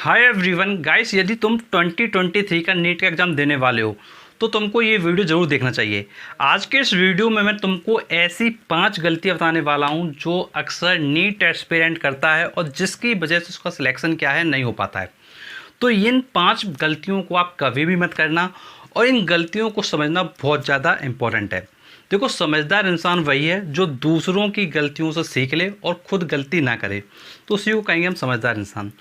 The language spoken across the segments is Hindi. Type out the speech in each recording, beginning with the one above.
हाय एवरीवन गाइस, यदि तुम 2023 का नीट का एग्ज़ाम देने वाले हो तो तुमको ये वीडियो ज़रूर देखना चाहिए। आज के इस वीडियो में मैं तुमको ऐसी 5 गलतियां बताने वाला हूं जो अक्सर नीट एस्पिरेंट करता है और जिसकी वजह से उसका सिलेक्शन क्या है नहीं हो पाता है। तो इन 5 गलतियों को आप कभी भी मत करना और इन गलतियों को समझना बहुत ज़्यादा इम्पोर्टेंट है। देखो, समझदार इंसान वही है जो दूसरों की गलतियों से सीख ले और खुद गलती ना करे, तो उसी को कहेंगे हम समझदार इंसान।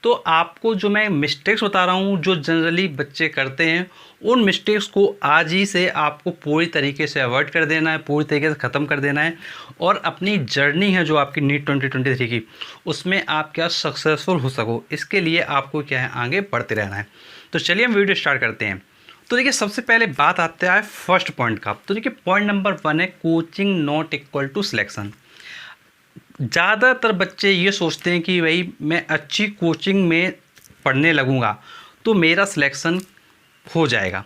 तो आपको जो मैं मिस्टेक्स बता रहा हूँ जो जनरली बच्चे करते हैं, उन मिस्टेक्स को आज ही से आपको पूरी तरीके से अवॉइड कर देना है, पूरी तरीके से ख़त्म कर देना है और अपनी जर्नी है जो आपकी नीट 2023 की, उसमें आप क्या सक्सेसफुल हो सको, इसके लिए आपको क्या है आगे बढ़ते रहना है। तो चलिए हम वीडियो स्टार्ट करते हैं। तो देखिए, सबसे पहले बात आता है फर्स्ट पॉइंट का। तो देखिए, पॉइंट नंबर 1 है coaching not equal to selection. ज़्यादातर बच्चे ये सोचते हैं कि भाई मैं अच्छी कोचिंग में पढ़ने लगूंगा तो मेरा सिलेक्शन हो जाएगा।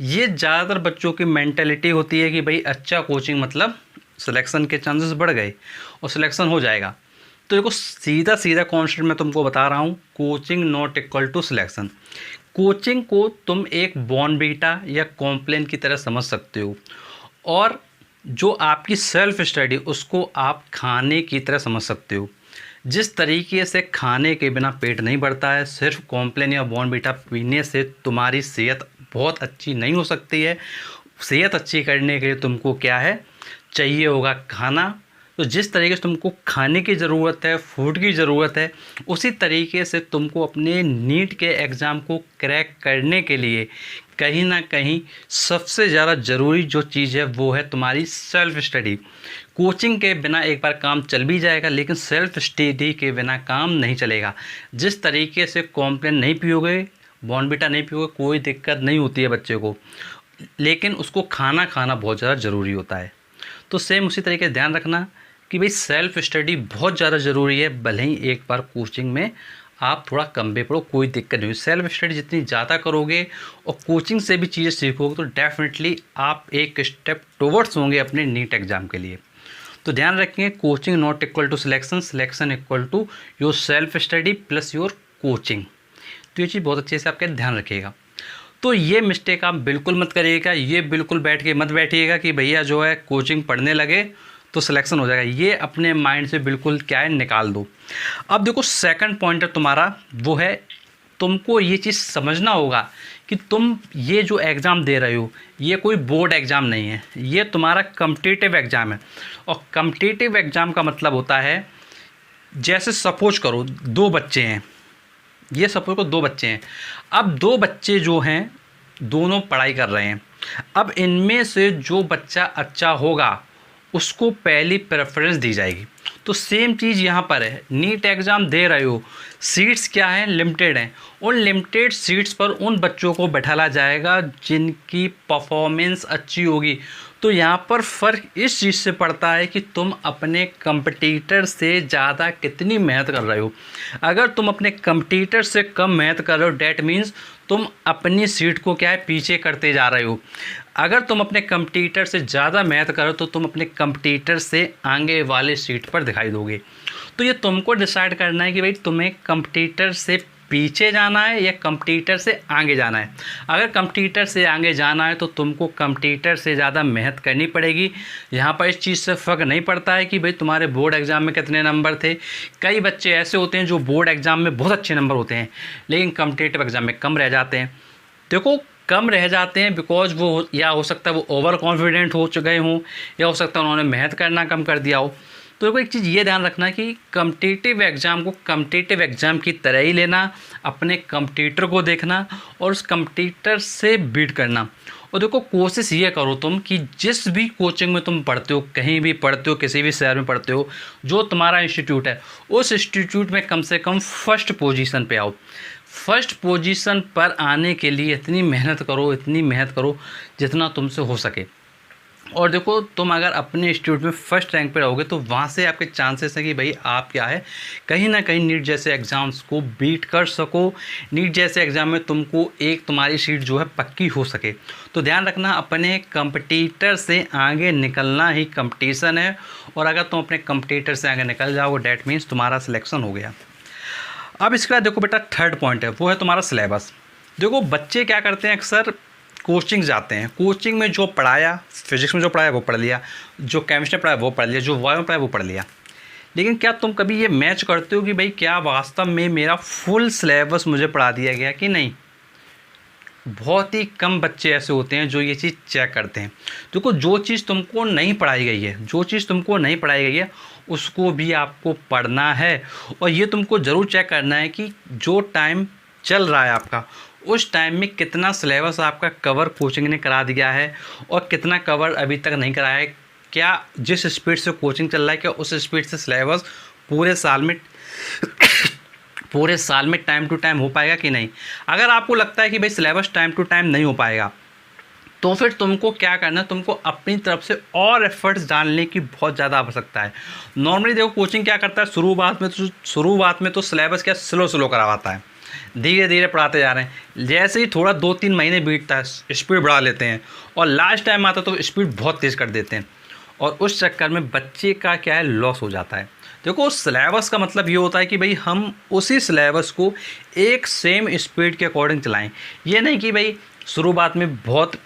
ये ज़्यादातर बच्चों की मेंटालिटी होती है कि भाई अच्छा कोचिंग मतलब सिलेक्शन के चांसेस बढ़ गए और सिलेक्शन हो जाएगा। तो देखो, सीधा सीधा कॉन्सेप्ट मैं तुमको बता रहा हूँ, coaching not equal to selection. Coaching को तुम एक बॉर्नवीटा या कॉम्प्लेन की तरह समझ सकते हो और जो आपकी सेल्फ स्टडी उसको आप खाने की तरह समझ सकते हो। जिस तरीके से खाने के बिना पेट नहीं बढ़ता है, सिर्फ कॉम्प्लेन या बॉर्नवीटा पीने से तुम्हारी सेहत बहुत अच्छी नहीं हो सकती है। सेहत अच्छी करने के लिए तुमको क्या है चाहिए होगा खाना। तो जिस तरीके से तुमको खाने की ज़रूरत है, फूड की ज़रूरत है, उसी तरीके से तुमको अपने नीट के एग्ज़ाम को क्रैक करने के लिए कहीं ना कहीं सबसे ज़्यादा ज़रूरी जो चीज़ है वो है तुम्हारी सेल्फ स्टडी। कोचिंग के बिना एक बार काम चल भी जाएगा, लेकिन सेल्फ स्टडी के बिना काम नहीं चलेगा। जिस तरीके से कॉम्प्लेन नहीं पियोगे, बॉर्नवीटा नहीं पियोगे, कोई दिक्कत नहीं होती है बच्चे को, लेकिन उसको खाना बहुत ज़्यादा ज़रूरी होता है। तो सेम उसी तरीके से ध्यान रखना कि भाई सेल्फ स्टडी बहुत ज़्यादा ज़रूरी है। भले ही एक बार कोचिंग में आप थोड़ा कम भी पढ़ो, कोई दिक्कत नहीं। सेल्फ स्टडी जितनी ज़्यादा करोगे और कोचिंग से भी चीज़ें सीखोगे तो डेफिनेटली आप एक स्टेप टुवर्ड्स होंगे अपने नीट एग्ज़ाम के लिए। तो ध्यान रखेंगे, coaching not equal to selection, selection equal to your self study plus your coaching. तो ये चीज़ बहुत अच्छे से आपके ध्यान रखिएगा। तो ये मिस्टेक आप बिल्कुल मत करिएगा, ये बिल्कुल बैठ के मत बैठिएगा कि भैया जो है कोचिंग पढ़ने लगे तो सिलेक्शन हो जाएगा। ये अपने माइंड से बिल्कुल क्या है निकाल दो। अब देखो, सेकंड पॉइंटर तुम्हारा वो है, तुमको ये चीज़ समझना होगा कि तुम ये जो एग्ज़ाम दे रहे हो ये कोई बोर्ड एग्ज़ाम नहीं है, ये तुम्हारा कम्पिटिटिव एग्ज़ाम है। और कम्पिटिटिव एग्ज़ाम का मतलब होता है, जैसे सपोज करो 2 बच्चे हैं, ये सपोज करो 2 बच्चे हैं। अब 2 बच्चे जो हैं दोनों पढ़ाई कर रहे हैं। अब इनमें से जो बच्चा अच्छा होगा उसको पहली प्रेफरेंस दी जाएगी। तो सेम चीज़ यहाँ पर है, नीट एग्ज़ाम दे रहे हो, सीट्स क्या हैं लिमिटेड हैं, उन लिमिटेड सीट्स पर उन बच्चों को बैठाला जाएगा जिनकी परफॉर्मेंस अच्छी होगी। तो यहाँ पर फ़र्क इस चीज़ से पड़ता है कि तुम अपने कंपटीटर से ज़्यादा कितनी मेहनत कर रहे हो। अगर तुम अपने कंपटीटर से कम मेहनत कर रहे हो, डैट मीन्स तुम अपनी सीट को क्या है पीछे करते जा रहे हो। अगर तुम अपने कंपटीटर से ज़्यादा मेहनत करो तो तुम अपने कंपटीटर से आगे वाले सीट पर दिखाई दोगे। तो ये तुमको डिसाइड करना है कि भाई तुम्हें कंपटीटर से पीछे जाना है या कंपटीटर से आगे जाना है। अगर कंपटीटर से आगे जाना है तो तुमको कंपटीटर से ज़्यादा मेहनत करनी पड़ेगी। यहाँ पर इस चीज़ से फ़र्क नहीं पड़ता है कि भाई तुम्हारे बोर्ड एग्ज़ाम में कितने नंबर थे। कई बच्चे ऐसे होते हैं जो बोर्ड एग्ज़ाम में बहुत अच्छे नंबर होते हैं लेकिन कंपटीटिव एग्ज़ाम में कम रह जाते हैं। देखो, कम रह जाते हैं बिकॉज वो या हो सकता है वो ओवर कॉन्फिडेंट हो चुके हों, या हो सकता है उन्होंने मेहनत करना कम कर दिया हो। तो देखो, एक चीज़ ये ध्यान रखना कि कम्पिटिटिव एग्ज़ाम को कम्पिटिटिव एग्ज़ाम की तरह ही लेना, अपने कम्पिटिटर को देखना और उस कम्पिटिटर से बीट करना। और देखो, कोशिश ये करो तुम कि जिस भी कोचिंग में तुम पढ़ते हो, कहीं भी पढ़ते हो, किसी भी शहर में पढ़ते हो, जो तुम्हारा इंस्टीट्यूट है उस इंस्टीट्यूट में कम से कम फर्स्ट पोजीशन पे आओ। फर्स्ट पोजीशन पर आने के लिए इतनी मेहनत करो जितना तुमसे हो सके। और देखो, तुम अगर अपने इंस्टीट्यूट में फर्स्ट रैंक पे रहोगे तो वहाँ से आपके चांसेस हैं कि भाई आप क्या है कहीं ना कहीं नीट जैसे एग्ज़ाम्स को बीट कर सको, नीट जैसे एग्ज़ाम में तुमको एक तुम्हारी सीट जो है पक्की हो सके। तो ध्यान रखना, अपने कंपटीटर से आगे निकलना ही कंपटीशन है और अगर तुम अपने कंपटीटर से आगे निकल जाओगे डैट मीन्स तुम्हारा सिलेक्शन हो गया। अब इसके बाद देखो बेटा थर्ड पॉइंट है, वो है तुम्हारा सिलेबस। देखो बच्चे क्या करते हैं, अक्सर कोचिंग जाते हैं, कोचिंग में जो पढ़ाया, फिजिक्स में जो पढ़ाया वो पढ़ लिया, जो केमिस्ट्री में पढ़ाया वो पढ़ लिया, जो बायो में पढ़ाया वो पढ़ लिया। लेकिन क्या तुम कभी ये मैच करते हो कि भाई क्या वास्तव में मेरा फुल सिलेबस मुझे पढ़ा दिया गया कि नहीं? बहुत ही कम बच्चे ऐसे होते हैं जो ये चीज़ चेक करते हैं। देखो जो चीज़ तुमको नहीं पढ़ाई गई है, जो चीज़ तुमको नहीं पढ़ाई गई है उसको भी आपको पढ़ना है, और ये तुमको ज़रूर चेक करना है कि जो टाइम चल रहा है आपका, उस टाइम में कितना सिलेबस आपका कवर कोचिंग ने करा दिया है और कितना कवर अभी तक नहीं कराया है। क्या जिस स्पीड से कोचिंग चल रहा है, क्या उस स्पीड से सिलेबस पूरे साल में टाइम टू टाइम हो पाएगा कि नहीं? अगर आपको लगता है कि भाई सिलेबस टाइम टू टाइम नहीं हो पाएगा, तो फिर तुमको क्या करना है, तुमको अपनी तरफ से और एफर्ट्स डालने की बहुत ज़्यादा आवश्यकता है। नॉर्मली देखो कोचिंग क्या करता है, शुरुआत में तो सिलेबस क्या स्लो करवाता है, धीरे धीरे पढ़ाते जा रहे हैं। जैसे ही थोड़ा 2-3 महीने बीतता है स्पीड बढ़ा लेते हैं, और लास्ट टाइम आता तो स्पीड बहुत तेज़ कर देते हैं, और उस चक्कर में बच्चे का क्या है, लॉस हो जाता है। देखो सिलेबस का मतलब ये होता है कि भाई हम उसी सिलेबस को एक सेम स्पीड के अकॉर्डिंग चलाएं। ये नहीं कि भाई शुरुआत में बहुत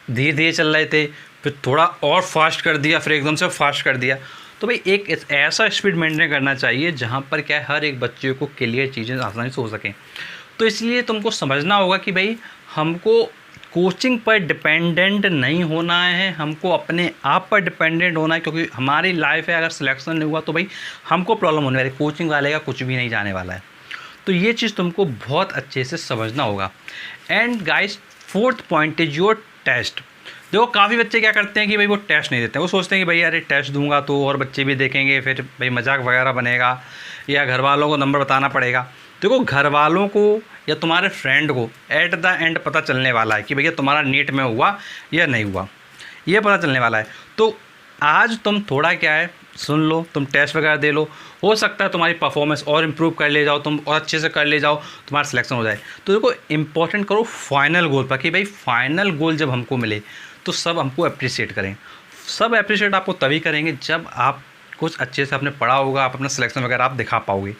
धीरे धीरे चल रहे थे, फिर थोड़ा और फास्ट कर दिया, फिर एकदम से फास्ट कर दिया। तो भाई एक ऐसा स्पीड मेंटेन करना चाहिए जहाँ पर क्या है हर एक बच्चे को क्लियर चीज़ें आसानी से हो सकें। तो इसलिए तुमको समझना होगा कि भाई हमको कोचिंग पर डिपेंडेंट नहीं होना है, हमको अपने आप पर डिपेंडेंट होना है, क्योंकि हमारी लाइफ है, अगर सिलेक्शन नहीं हुआ तो भाई हमको प्रॉब्लम होने वाली है, कोचिंग वाले का कुछ भी नहीं जाने वाला है। तो ये चीज़ तुमको बहुत अच्छे से समझना होगा। And guys, fourth point is your test. देखो काफ़ी बच्चे क्या करते हैं कि भाई वो टेस्ट नहीं देते हैं, वो सोचते हैं कि भाई अरे टेस्ट दूंगा तो और बच्चे भी देखेंगे, फिर भाई मजाक वगैरह बनेगा, या घर वालों को नंबर बताना पड़ेगा। देखो घर वालों को या तुम्हारे फ्रेंड को एट द एंड पता चलने वाला है कि भैया तुम्हारा नीट में हुआ या नहीं हुआ, ये पता चलने वाला है। तो आज तुम थोड़ा क्या है सुन लो, तुम टेस्ट वगैरह दे लो, हो सकता है तुम्हारी परफॉर्मेंस और इम्प्रूव कर ले जाओ, तुम और अच्छे से कर ले जाओ, तुम्हारा सिलेक्शन हो जाए। तो देखो इंपॉर्टेंट करो फाइनल गोल पर, कि भाई फाइनल गोल जब हमको मिले तो सब हमको अप्रिशिएट करें। सब अप्रिशिएट आपको तभी करेंगे जब आप कुछ अच्छे से आपने पढ़ा होगा, आप अपना सिलेक्शन वगैरह आप दिखा पाओगे।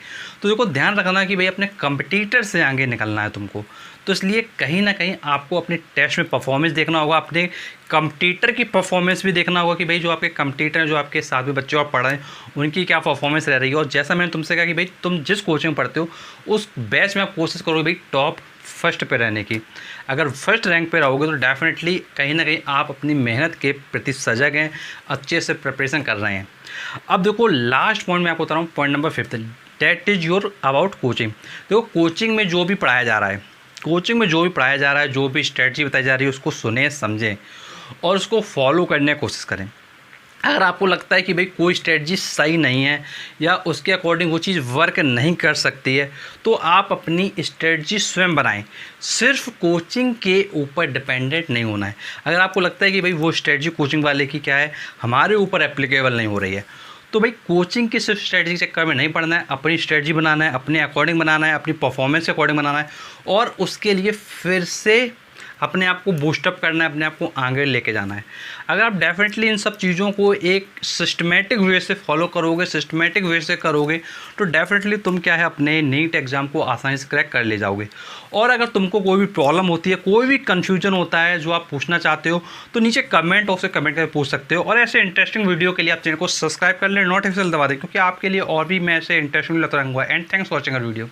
तो देखो ध्यान रखना है कि भाई अपने कंपटीटर से आगे निकलना है तुमको। तो इसलिए कहीं ना कहीं आपको अपने टेस्ट में परफॉर्मेंस देखना होगा, अपने कंपटीटर की परफॉर्मेंस भी देखना होगा कि भाई जो आपके कंपटीटर हैं, जो आपके साथ में बच्चे आप पढ़ रहे हैं, उनकी क्या परफॉर्मेंस रह रही है। और जैसा मैंने तुमसे कहा कि भाई तुम जिस कोचिंग में पढ़ते हो उस बैच में आप कोशिश करोगे भाई टॉप फर्स्ट पे रहने की। अगर फर्स्ट रैंक पे रहोगे तो डेफिनेटली कहीं ना कहीं आप अपनी मेहनत के प्रति सजग हैं, अच्छे से प्रिपरेशन कर रहे हैं। अब देखो लास्ट पॉइंट मैं आपको बता रहा हूँ, point number 5, that is your about coaching. देखो कोचिंग में जो भी पढ़ाया जा रहा है, जो भी स्ट्रेटजी बताई जा रही है, उसको सुने, समझें और उसको फॉलो करने की कोशिश करें। अगर आपको लगता है कि भाई कोई स्ट्रेटजी सही नहीं है या उसके अकॉर्डिंग वो चीज़ वर्क नहीं कर सकती है, तो आप अपनी स्ट्रेटजी स्वयं बनाएं। सिर्फ कोचिंग के ऊपर डिपेंडेंट नहीं होना है। अगर आपको लगता है कि भाई वो स्ट्रेटजी कोचिंग वाले की क्या है, हमारे ऊपर एप्लीकेबल नहीं हो रही है, तो भाई कोचिंग के सिर्फ स्ट्रेटजी के चक्कर में नहीं पढ़ना है, अपनी स्ट्रेटजी बनाना है, अपने अकॉर्डिंग बनाना है, अपनी परफॉर्मेंस के अकॉर्डिंग बनाना है, और उसके लिए फिर से अपने आप को बूस्टअप करना है, अपने आप को आगे लेके जाना है। अगर आप डेफिनेटली इन सब चीज़ों को एक सिस्टमेटिक वे से फॉलो करोगे, सिस्टमेटिक वे से करोगे, तो डेफिनेटली तुम क्या है अपने नीट एग्ज़ाम को आसानी से क्रैक कर ले जाओगे। और अगर तुमको कोई भी प्रॉब्लम होती है, कोई भी कन्फ्यूजन होता है जो आप पूछना चाहते हो, तो नीचे कमेंट बॉक्स से कमेंट करके पूछ सकते हो। और ऐसे इंटरेस्टिंग वीडियो के लिए आप चैनल को सब्सक्राइब कर लें, नोटिफिकेशन दबा दें, क्योंकि आपके लिए और भी मैं ऐसे इंटरेस्टिंग लाता रहूँगा। And thanks for watching our video.